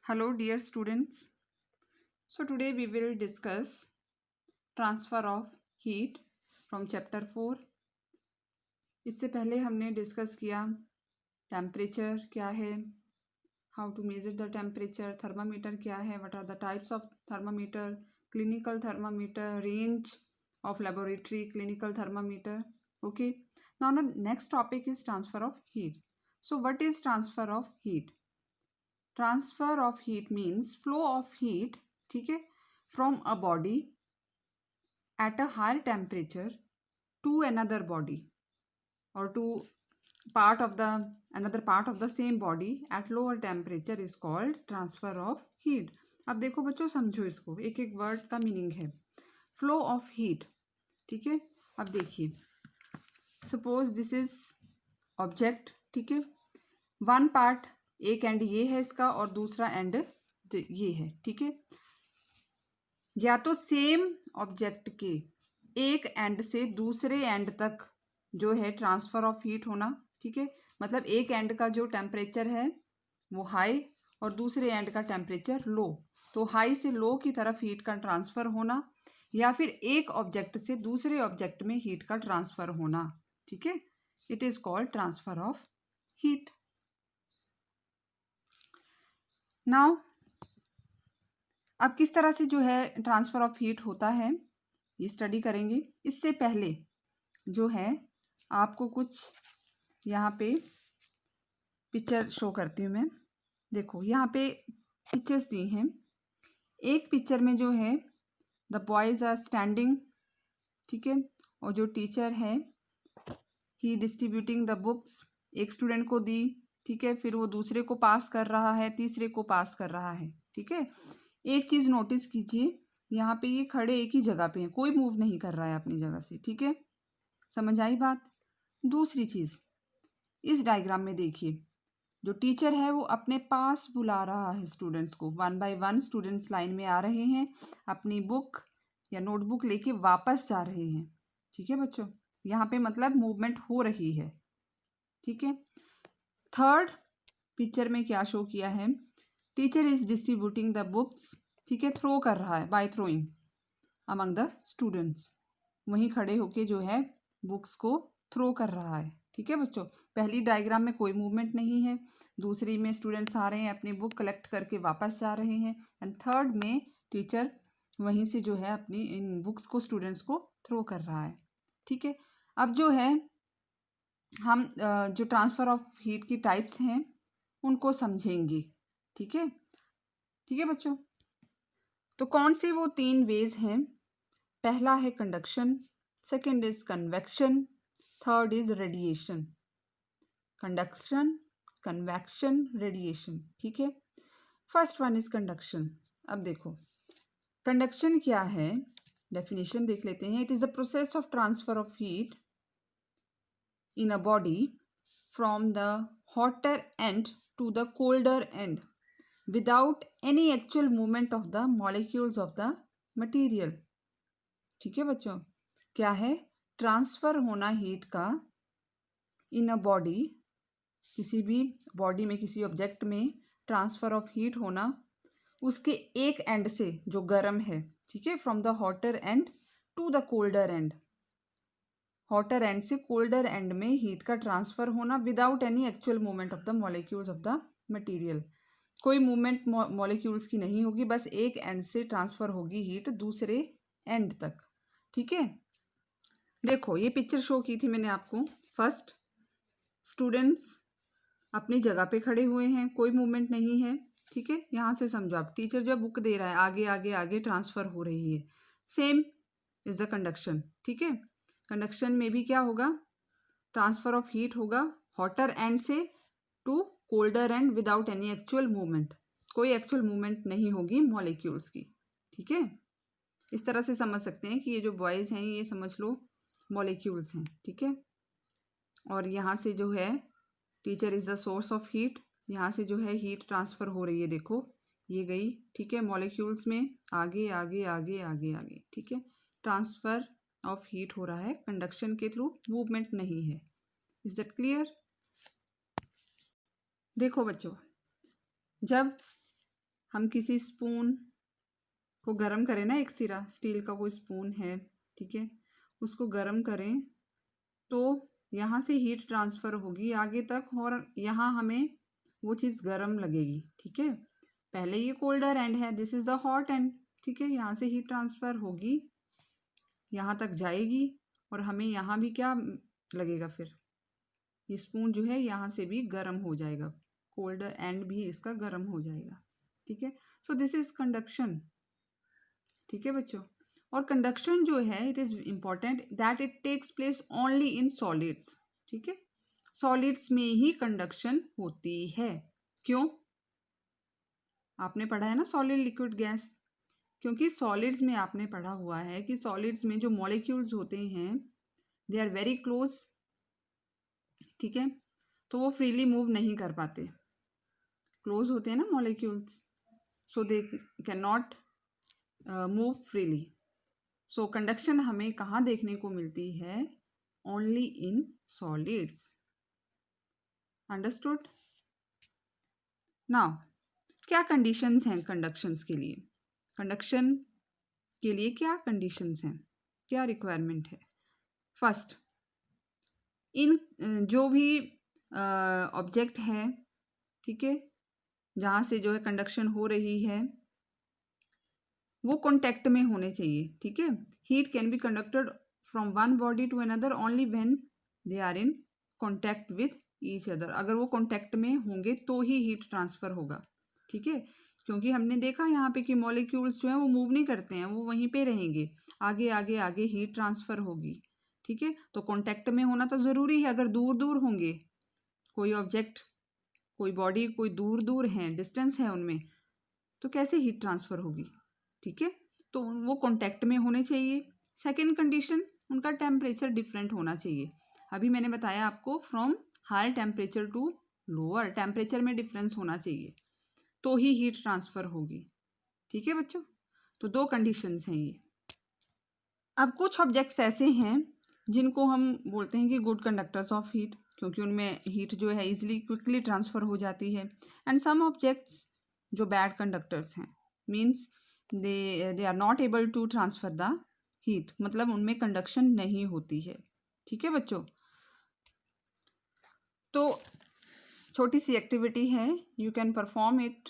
Hello dear students. So today we will discuss transfer of heat from chapter 4. इससे पहले हमने discuss किया temperature क्या है, how to measure the temperature, thermometer क्या है, what are the types of thermometer, clinical thermometer, range of laboratory clinical thermometer. Okay, now the next topic is transfer of heat. So what is transfer of heat? Transfer of heat means flow of heat, ठीक है, from a body at a higher temperature to another body और to part of the another part of the same body at lower temperature is called transfer of heat. अब देखो बच्चों, समझो इसको, एक एक वर्ड का मीनिंग है. फ्लो ऑफ हीट, ठीक है. अब देखिए, सपोज दिस इज ऑब्जेक्ट, ठीक है. वन पार्ट, एक एंड ये है इसका और दूसरा एंड ये है, ठीक है. या तो सेम ऑब्जेक्ट के एक एंड से दूसरे एंड तक जो है ट्रांसफर ऑफ हीट होना, ठीक है. मतलब एक एंड का जो टेम्परेचर है वो हाई और दूसरे एंड का टेम्परेचर लो, तो हाई से लो की तरफ हीट का ट्रांसफर होना, या फिर एक ऑब्जेक्ट से दूसरे ऑब्जेक्ट में हीट का ट्रांसफर होना, ठीक है. It is called transfer of heat. Now अब किस तरह से जो है ट्रांसफर ऑफ हीट होता है ये स्टडी करेंगे. इससे पहले जो है आपको कुछ यहाँ पे पिक्चर शो करती हूँ मैं. देखो यहाँ पे पिक्चर्स दी हैं. एक पिक्चर में जो है द बॉयज आर स्टैंडिंग, ठीक है, और जो टीचर है ही डिस्ट्रीब्यूटिंग द बुक्स, एक स्टूडेंट को दी, ठीक है, फिर वो दूसरे को पास कर रहा है, तीसरे को पास कर रहा है, ठीक है. एक चीज़ नोटिस कीजिए, यहाँ पे ये खड़े एक ही जगह पे हैं, कोई मूव नहीं कर रहा है अपनी जगह से, ठीक है. समझ आई बात. दूसरी चीज़, इस डायग्राम में देखिए, जो टीचर है वो अपने पास बुला रहा है स्टूडेंट्स को. One by one students line में आ रहे हैं, अपनी बुक या नोटबुक लेके वापस जा रहे हैं, ठीक है बच्चों. यहाँ पे मतलब मूवमेंट हो रही है, ठीक है. थर्ड पिक्चर में क्या शो किया है, teacher is distributing the books, ठीक है, थ्रो कर रहा है by throwing among the students. वहीं खड़े होके जो है बुक्स को थ्रो कर रहा है, ठीक है बच्चों. पहली डायग्राम में कोई मूवमेंट नहीं है, दूसरी में स्टूडेंट्स आ रहे हैं, अपनी बुक कलेक्ट करके वापस जा रहे हैं, एंड थर्ड में टीचर वहीं से जो है अपनी इन बुक्स को स्टूडेंट्स को थ्रो कर रहा है, ठीक है. अब जो है हम जो ट्रांसफ़र ऑफ हीट की टाइप्स हैं उनको समझेंगे, ठीक है. ठीक है बच्चों. तो कौन से वो तीन वेज हैं. पहला है conduction, second is convection, third is radiation. Conduction, convection, radiation, ठीक है. First one is conduction. अब देखो कंडक्शन क्या है, डेफिनेशन देख लेते हैं. It is the process of transfer of heat in a body from the hotter end to the colder end without any actual movement of the molecules of the material. ठीक है बच्चों, क्या है, ट्रांसफ़र होना heat का इन a body, किसी भी body में किसी ऑब्जेक्ट में ट्रांसफ़र ऑफ हीट होना उसके एक एंड से जो गर्म है, ठीक है, from the hotter end to the colder end, hotter end से कोल्डर एंड में हीट का ट्रांसफ़र होना without any actual movement of the molecules of the material. कोई मूवमेंट मॉलिक्यूल्स की नहीं होगी, बस एक एंड से ट्रांसफ़र होगी हीट दूसरे एंड तक, ठीक है. देखो ये पिक्चर शो की थी मैंने आपको. फर्स्ट स्टूडेंट्स अपनी जगह पे खड़े हुए हैं, कोई मूवमेंट नहीं है, ठीक है. यहाँ से समझो आप, टीचर जो बुक दे रहा है आगे आगे आगे ट्रांसफ़र हो रही है. सेम इज़ द कंडक्शन, ठीक है. कंडक्शन में भी क्या होगा, ट्रांसफर ऑफ हीट होगा हॉटर एंड से to colder end without any actual movement, कोई एक्चुअल मूवमेंट नहीं होगी मॉलिक्यूल्स की, ठीक है. इस तरह से समझ सकते हैं कि ये जो बॉयज़ हैं ये समझ लो मॉलिक्यूल्स हैं, ठीक है. और यहाँ से जो है teacher is the source of heat, यहाँ से जो है हीट ट्रांसफ़र हो रही है, देखो ये गई, ठीक है, मॉलिक्यूल्स में आगे आगे आगे आगे आगे, ठीक है. ट्रांसफ़र ऑफ हीट हो रहा है कंडक्शन के थ्रू, मूवमेंट नहीं है. Is that clear. देखो बच्चों, जब हम किसी स्पून को गर्म करें ना, एक सिरा स्टील का कोई स्पून है, ठीक है, उसको गर्म करें तो यहाँ से हीट ट्रांसफ़र होगी आगे तक और यहाँ हमें वो चीज़ गर्म लगेगी, ठीक है। पहले ये कोल्डर एंड है, this is the hot and, ठीक है। यहाँ से हीट ट्रांसफ़र होगी, यहाँ तक जाएगी और हमें यहाँ भी क्या लगेगा, फिर ये स्पून जो है यहाँ से भी गर्म हो जाएगा, कोल्डर एंड भी इसका गर्म हो जाएगा, ठीक है। सो दिस इज़ कंडक्शन, ठीक है बच्चों। और कंडक्शन जो है it is important that it takes place only in solids, ठीक है। सॉलिड्स में ही कंडक्शन होती है। क्यों? आपने पढ़ा है ना सॉलिड लिक्विड गैस, क्योंकि सॉलिड्स में आपने पढ़ा हुआ है कि सॉलिड्स में जो मॉलिक्यूल्स होते हैं दे आर वेरी क्लोज, ठीक है, तो वो फ्रीली मूव नहीं कर पाते, क्लोज होते हैं ना molecules, so they can not move freely. So conduction हमें कहाँ देखने को मिलती है? Only in solids, understood. Now क्या कंडीशंस हैं कंडक्शंस के लिए? कंडक्शन के लिए क्या कंडीशंस हैं, क्या रिक्वायरमेंट है? फर्स्ट, इन जो भी ऑब्जेक्ट है, ठीक है, जहाँ से जो है कंडक्शन हो रही है वो कॉन्टैक्ट में होने चाहिए, ठीक है। Heat can be conducted from one body to another only when they are in contact with each other. अगर वो कॉन्टैक्ट में होंगे तो ही हीट ट्रांसफ़र होगा, ठीक है। क्योंकि हमने देखा यहाँ पे कि मॉलिक्यूल्स जो हैं वो मूव नहीं करते हैं, वो वहीं पे रहेंगे, आगे आगे आगे हीट ट्रांसफ़र होगी, ठीक है। तो कॉन्टैक्ट में होना तो ज़रूरी है। अगर दूर दूर होंगे, कोई ऑब्जेक्ट, कोई बॉडी, कोई दूर दूर हैं, डिस्टेंस है उनमें, तो कैसे हीट ट्रांसफ़र होगी, ठीक है। तो वो कॉन्टैक्ट में होने चाहिए। सेकेंड कंडीशन, उनका टेम्परेचर डिफरेंट होना चाहिए। अभी मैंने बताया आपको from higher temperature to lower temperature में डिफरेंस होना चाहिए तो ही हीट ट्रांसफ़र होगी, ठीक है बच्चों। तो दो कंडीशंस हैं ये। अब कुछ ऑब्जेक्ट्स ऐसे हैं जिनको हम बोलते हैं कि गुड कंडक्टर्स ऑफ हीट, क्योंकि उनमें हीट जो है इजीली क्विकली ट्रांसफ़र हो जाती है। एंड सम ऑब्जेक्ट्स जो बैड कंडक्टर्स हैं, means they are not able to transfer the heat, मतलब उनमें कंडक्शन नहीं होती है, ठीक है बच्चों। तो छोटी सी एक्टिविटी है, you can perform it.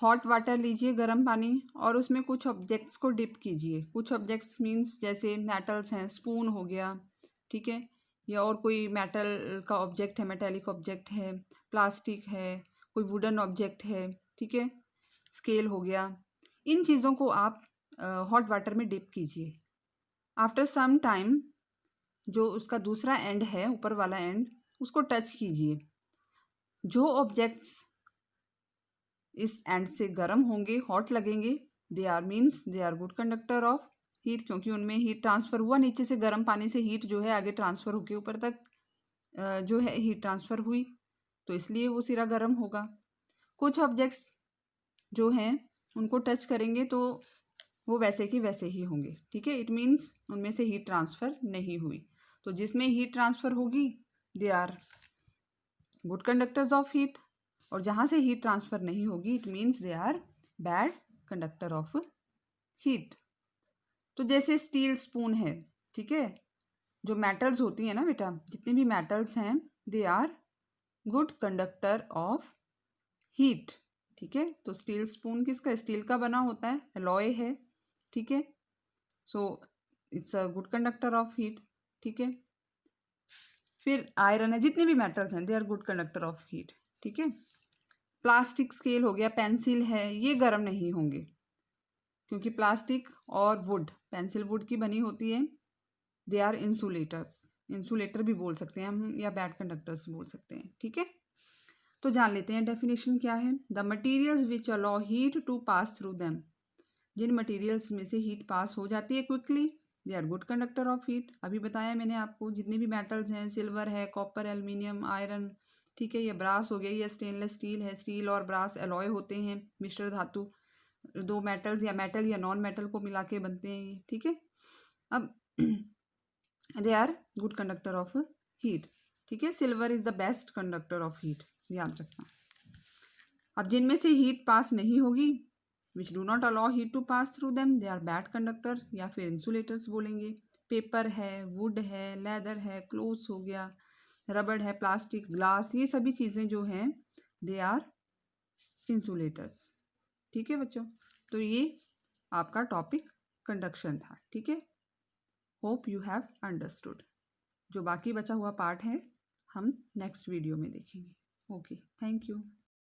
Hot water लीजिए, गर्म पानी, और उसमें कुछ ऑब्जेक्ट्स को डिप कीजिए। कुछ ऑब्जेक्ट्स मीन्स जैसे मेटल्स हैं, स्पून हो गया, ठीक है, या और कोई मेटल का ऑब्जेक्ट है, मेटेलिक ऑब्जेक्ट है, प्लास्टिक है, कोई वुडन ऑब्जेक्ट है, ठीक है, स्केल हो गया। इन चीज़ों को आप हॉट वाटर में डिप कीजिए। आफ्टर सम टाइम जो उसका दूसरा एंड है, ऊपर वाला एंड, उसको टच कीजिए। जो ऑब्जेक्ट्स इस एंड से गर्म होंगे, हॉट लगेंगे, they are means they are good conductor of heat, क्योंकि उनमें हीट ट्रांसफ़र हुआ, नीचे से गर्म पानी से हीट जो है आगे ट्रांसफ़र होकर ऊपर तक जो है हीट ट्रांसफ़र हुई, तो इसलिए वो सिरा गर्म होगा। कुछ ऑब्जेक्ट्स जो हैं उनको टच करेंगे तो वो वैसे की वैसे ही होंगे, ठीक है, इट मीन्स उनमें से हीट ट्रांसफ़र नहीं हुई। तो जिसमें हीट ट्रांसफ़र होगी they are good conductors of heat, और जहाँ से हीट ट्रांसफ़र नहीं होगी it means they are bad conductor of heat. तो जैसे स्टील स्पून है, ठीक है, जो मेटल्स होती हैं ना बेटा, जितने भी मेटल्स हैं they are good conductor of heat, ठीक है। तो स्टील स्पून किसका? स्टील का बना होता है, अलॉय है, ठीक है, so it's a good conductor of heat, ठीक है। फिर आयरन है, जितने भी मेटल्स हैं they are good conductor of heat, ठीक है। प्लास्टिक स्केल हो गया, पेंसिल है, ये गर्म नहीं होंगे, क्योंकि प्लास्टिक और वुड, पेंसिल वुड की बनी होती है, दे आर इंसुलेटर्स, इंसुलेटर भी बोल सकते हैं हम, या बैड कंडक्टर्स बोल सकते हैं, ठीक है। तो जान लेते हैं डेफिनेशन क्या है। The materials which allow heat to pass through them, जिन मटीरियल्स में से हीट पास हो जाती है quickly, they are good conductor of heat. अभी बताया मैंने आपको, जितने भी मेटल्स हैं, सिल्वर है, कॉपर, एल्युमिनियम, आयरन, ठीक है, ये ब्रास हो गया, ये स्टेनलेस स्टील है, स्टील और ब्रास अलॉय होते हैं, मिश्र धातु, दो मेटल्स या मेटल या नॉन मेटल को मिला के बनते हैं ये, ठीक है। अब they are good conductor of heat, ठीक है। Silver is the best conductor of heat, याद रखना। अब जिनमें से हीट पास नहीं होगी, which do not allow heat to pass through them, they are bad conductor या फिर इंसुलेटर्स बोलेंगे। पेपर है, वुड है, लेदर है, क्लोथ्स हो गया, रबड़ है, प्लास्टिक, ग्लास, ये सभी चीज़ें जो हैं दे आर इंसुलेटर्स। ठीक है बच्चों, तो ये आपका टॉपिक कंडक्शन था। ठीक है, होप यू हैव अंडरस्टूड। जो बाकी बचा हुआ पार्ट है हम नेक्स्ट वीडियो में देखेंगे। Okay, thank you.